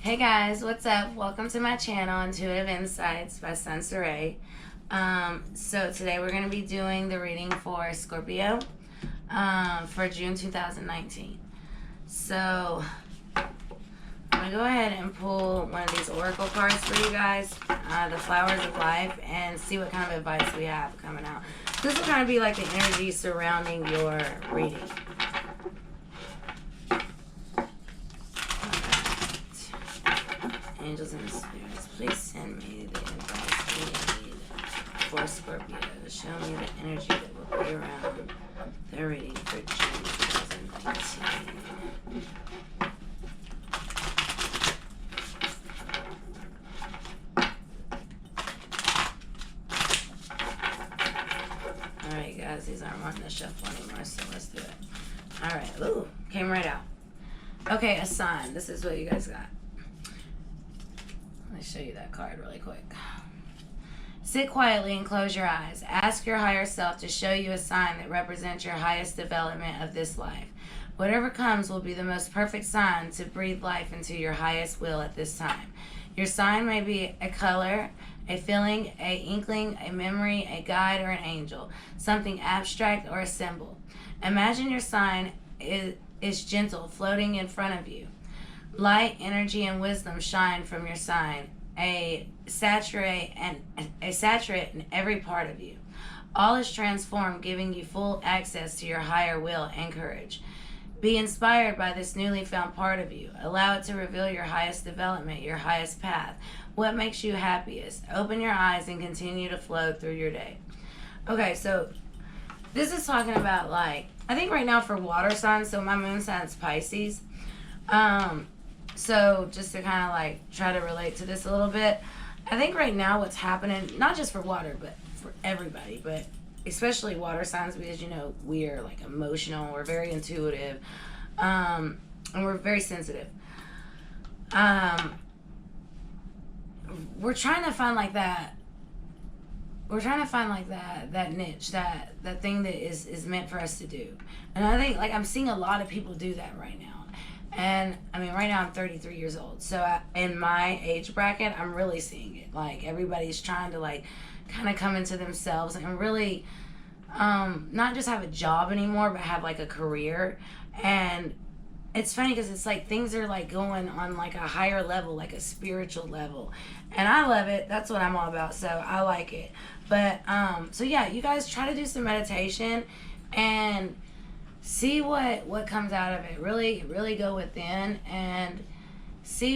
Hey guys, what's up? Welcome to my channel, Intuitive Insights by Sensoray. So today we're going to be doing the reading for Scorpio for June 2019. So I'm going to go ahead and pull one of these oracle cards for you guys, the Flowers of Life, and see what kind of advice we have coming out. This will kind of be like the energy surrounding your reading. Angels and spirits, please send me the advice we need for Scorpio. Show me the energy that will be around the reading for June 2019. Alright guys, these aren't wanting to shuffle anymore, so let's do it. Alright, ooh, came right out. Okay, a sign. This is what you guys got. Let me show you that card really quick. Sit quietly and close your eyes. Ask your higher self to show you a sign that represents your highest development of this life. Whatever comes will be the most perfect sign to breathe life into your highest will at this time. Your sign may be a color, a feeling, a inkling, a memory, a guide, or an angel, something abstract or a symbol. Imagine your sign is gentle, floating in front of you. Light, energy, and wisdom shine from your sign, a saturate in every part of you. All is transformed, giving you full access to your higher will and courage. Be inspired by this newly found part of you. Allow it to reveal your highest development, your highest path. What makes you happiest? Open your eyes and continue to flow through your day. Okay, so this is talking about, like, I think right now for water signs, so my moon sign's Pisces. So just to kind of like try to relate to this a little bit, I think right now what's happening, not just for water, but for everybody, but especially water signs, because, you know, we're like emotional, we're very intuitive, and we're very sensitive. We're trying to find like that. We're trying to find like that niche, that thing that is meant for us to do. And I think, like, I'm seeing a lot of people do that right now. And I mean, right now I'm 33 years old, so in my age bracket, I'm really seeing it. Like, everybody's trying to, like, kind of come into themselves and really not just have a job anymore, but have like a career. And it's funny because it's like things are like going on like a higher level, like a spiritual level, and I love it. That's what I'm all about, so I like it. But so yeah, you guys try to do some meditation and see what comes out of it. Really go within and see,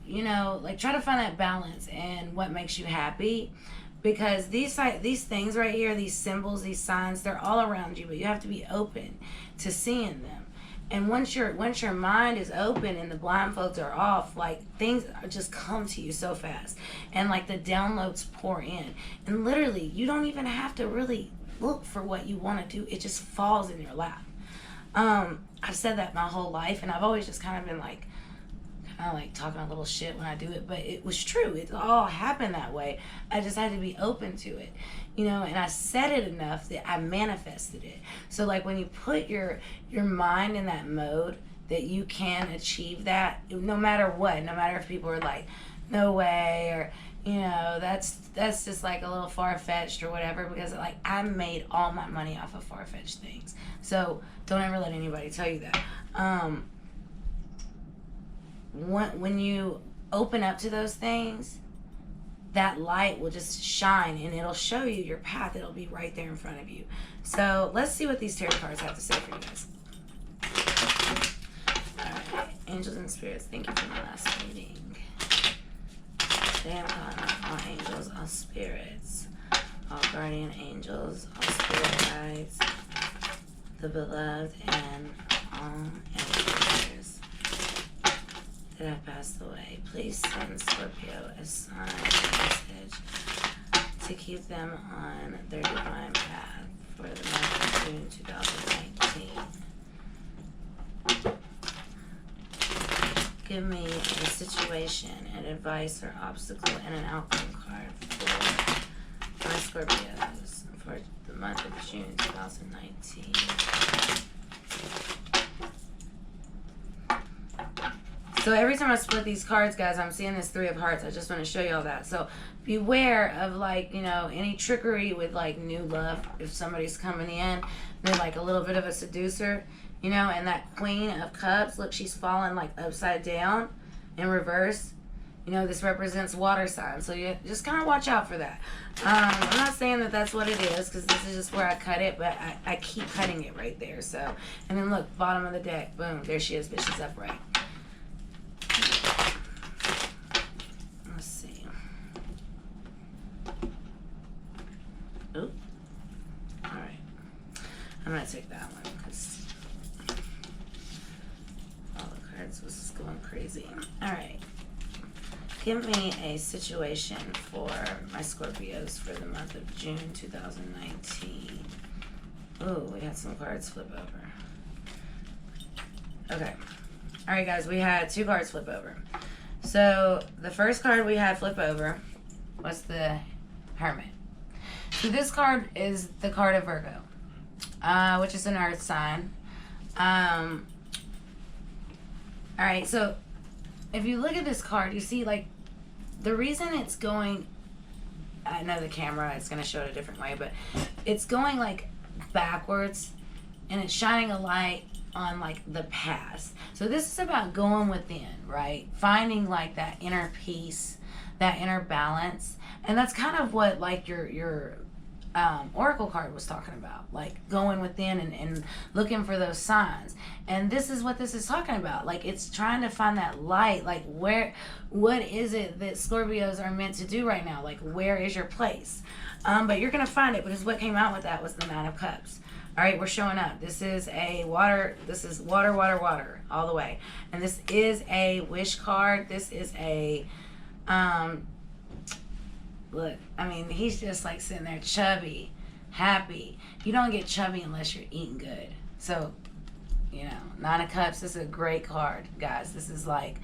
you know, like, try to find that balance and what makes you happy, because these things right here, these symbols, these signs, they're all around you, but you have to be open to seeing them. And once your mind is open and the blindfolds are off, like, things just come to you so fast, and like the downloads pour in, and literally you don't even have to really look for what you want to do. It just falls in your lap. I've said that my whole life, and I've always just kind of been like, talking a little shit when I do it, but it was true. It all happened that way. I just had to be open to it, you know, and I said it enough that I manifested it. So, like, when you put your mind in that mode that you can achieve that, no matter what, no matter if people are like, no way, or, you know, that's just like a little far-fetched or whatever, because, like, I made all my money off of far-fetched things. So don't ever let anybody tell you that. When you open up to those things, that light will just shine and it'll show you your path. It'll be right there in front of you. So let's see what these tarot cards have to say for you guys. Alright, angels and spirits, thank you for my last reading. Today I'm calling out all angels, all spirits, all guardian angels, all spirit guides, the beloved, and all ancestors that have passed away. Please send Scorpio a sign, a message to keep them on their divine path for the month of June 2019. Give me a situation, an advice or obstacle, and an outcome card for my Scorpios for the month of June 2019. So every time I split these cards, guys, I'm seeing this Three of Hearts. I just want to show you all that. So beware of, like, you know, any trickery with, like, new love. If somebody's coming in, they're like a little bit of a seducer, you know. And that Queen of Cups, look, she's falling like upside down in reverse. You know, this represents water signs, so you just kind of watch out for that. I'm not saying that that's what it is, because this is just where I cut it, but I keep cutting it right there. So, and then look, bottom of the deck, boom, there she is, but she's upright. Let's see. Oop. All right. I'm going to take that one, because all the cards was going crazy. All right. Give me a situation for my Scorpios for the month of June 2019. Oh, we had some cards flip over. Okay. All right, guys, we had 2 cards flip over. So the first card we had flip over was the Hermit. So this card is the card of Virgo, which is an earth sign. All right, so if you look at this card, you see, like, the reason it's going, I know the camera is going to show it a different way, but it's going, like, backwards, and it's shining a light on, like, the past. So this is about going within, right? Finding, like, that inner peace, that inner balance. And that's kind of what, like, your oracle card was talking about, like going within and looking for those signs. And this is what this is talking about. Like, it's trying to find that light. Like, what is it that Scorpios are meant to do right now? Like, where is your place? But you're gonna find it, because what came out with that was the Nine of Cups. All right, we're showing up. This is a water. This is water, water, water all the way. And this is a wish card. This is a look, I mean, he's just like sitting there chubby, happy. You don't get chubby unless you're eating good. So, you know, Nine of Cups, this is a great card, guys. This is like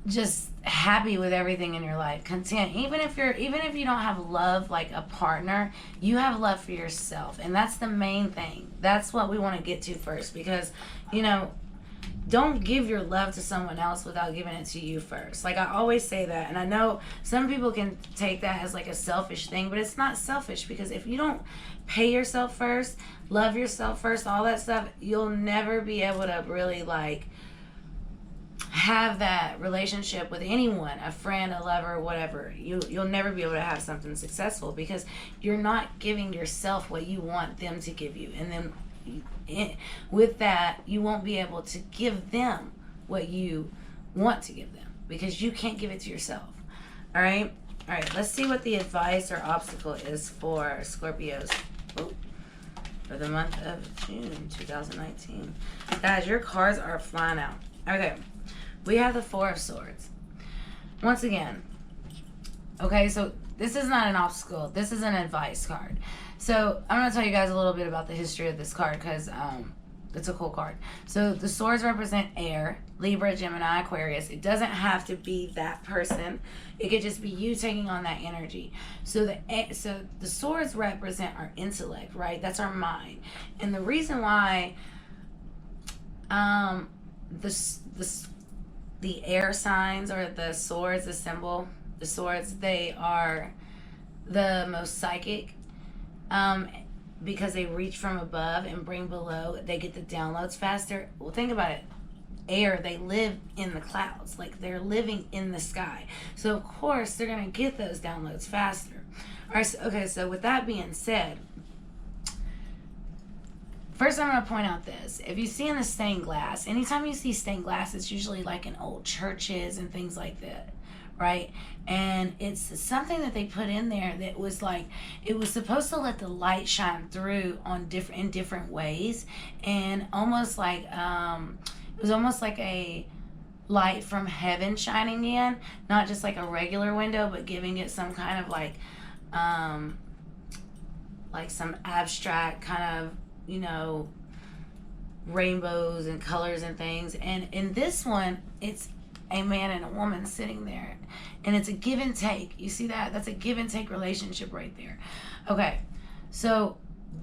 just happy with everything in your life, content. Even if you don't have love like a partner, you have love for yourself. And that's the main thing. That's what we want to get to first, because, you know, don't give your love to someone else without giving it to you first. Like, I always say that, and I know some people can take that as like a selfish thing, but it's not selfish, because if you don't pay yourself first, love yourself first, all that stuff, you'll never be able to really like have that relationship with anyone, a friend, a lover, whatever. You'll never be able to have something successful, because you're not giving yourself what you want them to give you. And then with that, you won't be able to give them what you want to give them, because you can't give it to yourself. All right, let's see what the advice or obstacle is for Scorpios for the month of June 2019. Guys, your cards are flying out. Okay, we have the Four of Swords once again. Okay, so this is not an obstacle, this is an advice card. So I'm going to tell you guys a little bit about the history of this card, because it's a cool card. So the swords represent air, Libra, Gemini, Aquarius. It doesn't have to be that person. It could just be you taking on that energy. So the swords represent our intellect, right? That's our mind. And the reason why the air signs, or the swords, the symbol, the swords, they are the most psychic, because they reach from above and bring below. They get the downloads faster. Well, think about it. Air, they live in the clouds. Like, they're living in the sky. So, of course, they're going to get those downloads faster. All right, okay, so with that being said, first I'm going to point out this. If you see in the stained glass, anytime you see stained glass, it's usually like in old churches and things like that. Right? And it's something that they put in there that was like, it was supposed to let the light shine through in different ways, and almost like it was almost like a light from heaven shining in, not just like a regular window, but giving it some kind of like some abstract kind of, you know, rainbows and colors and things. And in this one, it's a man and a woman sitting there, and it's a give and take. You see that? That's a give and take relationship right there. Okay, so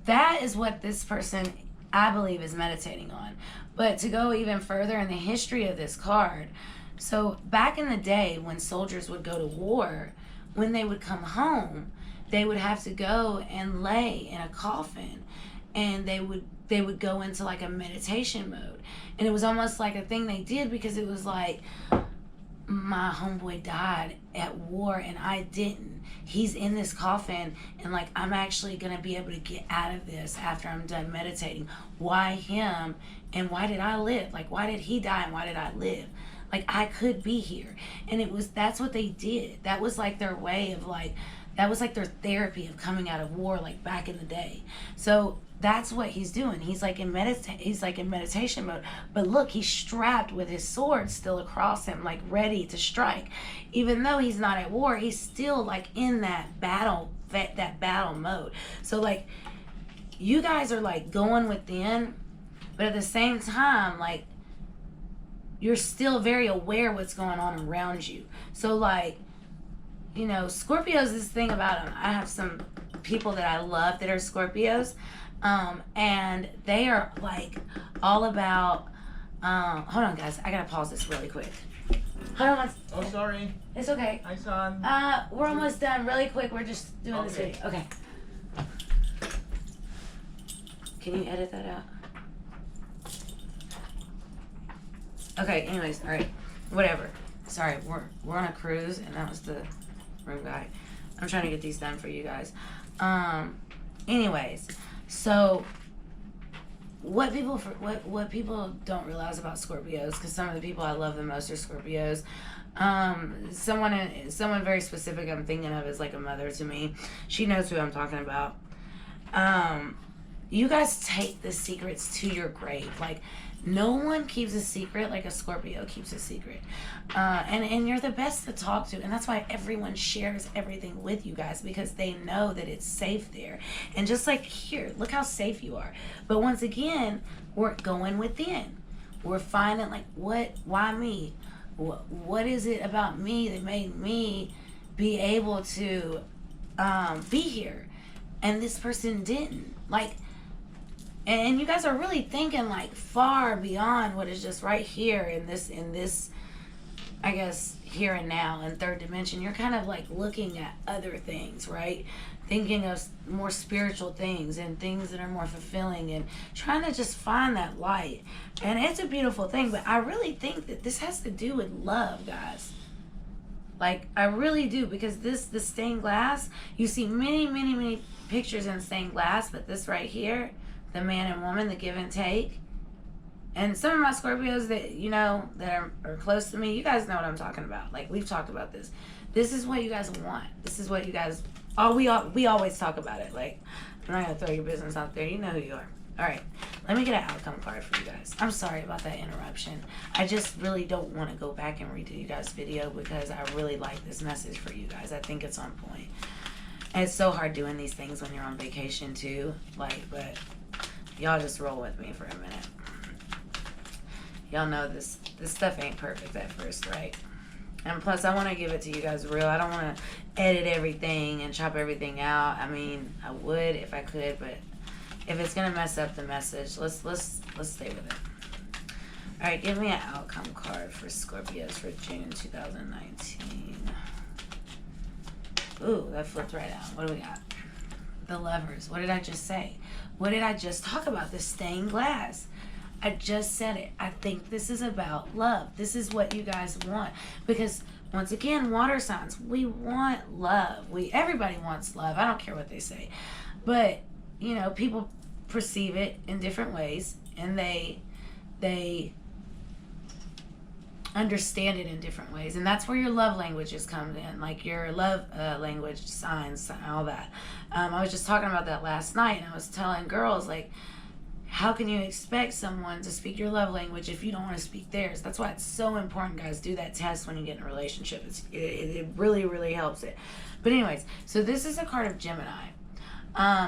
that is what this person I believe, is meditating on. But to go even further in the history of this card, so back in the day when soldiers would go to war, when they would come home, they would have to go and lay in a coffin, and they would go into like a meditation mode. And it was almost like a thing they did, because it was like, my homeboy died at war and I didn't. He's in this coffin, and like, I'm actually gonna be able to get out of this after I'm done meditating. Why him, and why did I live? Like, why did he die and why did I live? Like, I could be here. And that's what they did. That was like their way of like, that was like their therapy of coming out of war, like back in the day. So that's what he's doing. He's like in meditation mode. But look, he's strapped with his sword still across him, like ready to strike. Even though he's not at war, he's still like in that battle mode. So like, you guys are like going within, but at the same time, like, you're still very aware what's going on around you. So like, you know, Scorpios, this thing about them. I have some people that I love that are Scorpios. And they are like all about, hold on guys, I gotta pause this really quick. Hold on. Oh, sorry. It's okay. Hi, son. We're almost done. Really quick, we're just doing this video. Okay. Can you edit that out? Okay, anyways, alright. Whatever. Sorry, we're on a cruise, and that was the room guy. I'm trying to get these done for you guys. Anyways, so what people don't realize about Scorpios, because some of the people I love the most are Scorpios. Someone very specific I'm thinking of is like a mother to me. She knows who I'm talking about. You guys take the secrets to your grave. Like, no one keeps a secret like a Scorpio keeps a secret. And you're the best to talk to. And that's why everyone shares everything with you guys, because they know that it's safe there. And just like here, look how safe you are. But once again, we're going within. We're finding like, why me? What is it about me that made me be able to be here? And this person didn't. Like, and you guys are really thinking like far beyond what is just right here in this, I guess, here and now in third dimension. You're kind of like looking at other things, right? Thinking of more spiritual things and things that are more fulfilling, and trying to just find that light. And it's a beautiful thing, but I really think that this has to do with love, guys. Like, I really do, because the stained glass, you see many pictures in stained glass, but this right here, the man and woman, the give and take. And some of my Scorpios that, you know, that are close to me, you guys know what I'm talking about. Like, we've talked about this. This is what you guys want. This is what you guys, we always talk about it. Like, I'm not going to throw your business out there. You know who you are. All right, let me get an outcome card for you guys. I'm sorry about that interruption. I just really don't want to go back and redo you guys' video, because I really like this message for you guys. I think it's on point. And it's so hard doing these things when you're on vacation too. Like, but y'all just roll with me for a minute. Y'all know this stuff ain't perfect at first, right? And plus, I want to give it to you guys real. I don't want to edit everything and chop everything out. I mean, I would if I could, but if it's gonna mess up the message, let's stay with it. All right, give me an outcome card for Scorpios for June 2019. Ooh, that flipped right out. What do we got? The Lovers. What did I just say? What did I just talk about? The stained glass. I just said it. I think this is about love. This is what you guys want, because once again, water signs, we want love. Everybody wants love. I don't care what they say, but you know, people perceive it in different ways, and they understand it in different ways. And that's where your love languages come in, like your love language signs, all that. I was just talking about that last night, and I was telling girls, like, how can you expect someone to speak your love language if you don't want to speak theirs? That's why it's so important, guys. Do that test when you get in a relationship. It really helps it. But anyways, so this is a card of Gemini.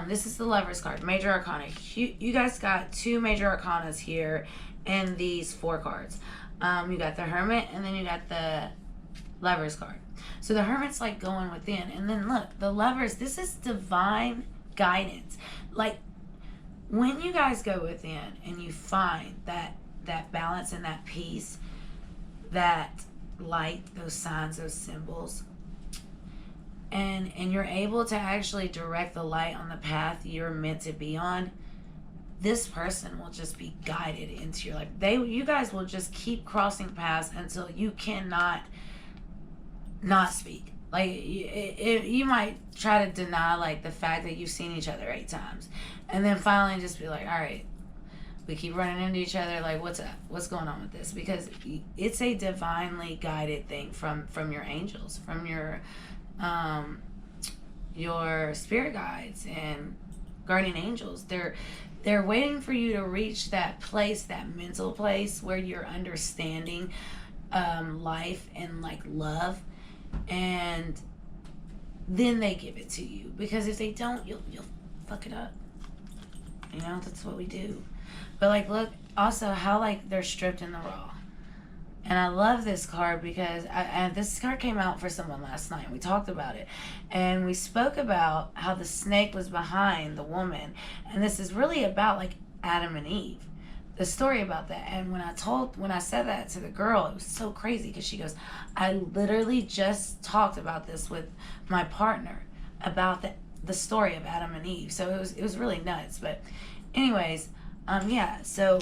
This is the Lovers card, Major Arcana. You guys got two Major Arcanas here in these 4 cards. You got the Hermit, and then you got the Lovers card. So the Hermit's like going within, and then look, the Lovers, this is divine guidance. Like, when you guys go within and you find that balance and that peace, that light, those signs, those symbols, and you're able to actually direct the light on the path you're meant to be on, this person will just be guided into your life. You guys will just keep crossing paths until you cannot not speak. Like, you might try to deny, like, the fact that you've seen each other 8 times, and then finally just be like, all right, we keep running into each other, like, what's up, what's going on with this? Because it's a divinely guided thing from your angels, from your spirit guides and guardian angels. They're waiting for you to reach that place, that mental place where you're understanding life and, like, love, and then they give it to you. Because if they don't, you'll fuck it up. You know, that's what we do. But, like, look also how, like, they're stripped in the raw. And I love this card because this card came out for someone last night. We talked about it. And we spoke about how the snake was behind the woman. And this is really about, like, Adam and Eve. The story about that. And when I said that to the girl, it was so crazy because she goes, I literally just talked about this with my partner about the story of Adam and Eve. So it was really nuts. But anyways, yeah, so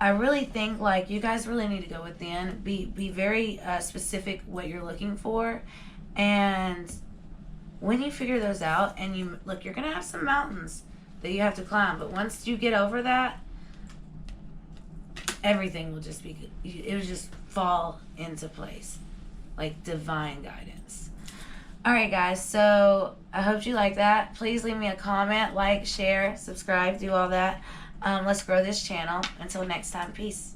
I really think, like, you guys really need to go within, be very specific what you're looking for, and when you figure those out, and you're gonna have some mountains that you have to climb, but once you get over that, everything will just be good. It will just fall into place, like divine guidance. All right, guys, so I hope you like that. Please leave me a comment, like, share, subscribe, do all that. Let's grow this channel. Until next time, peace.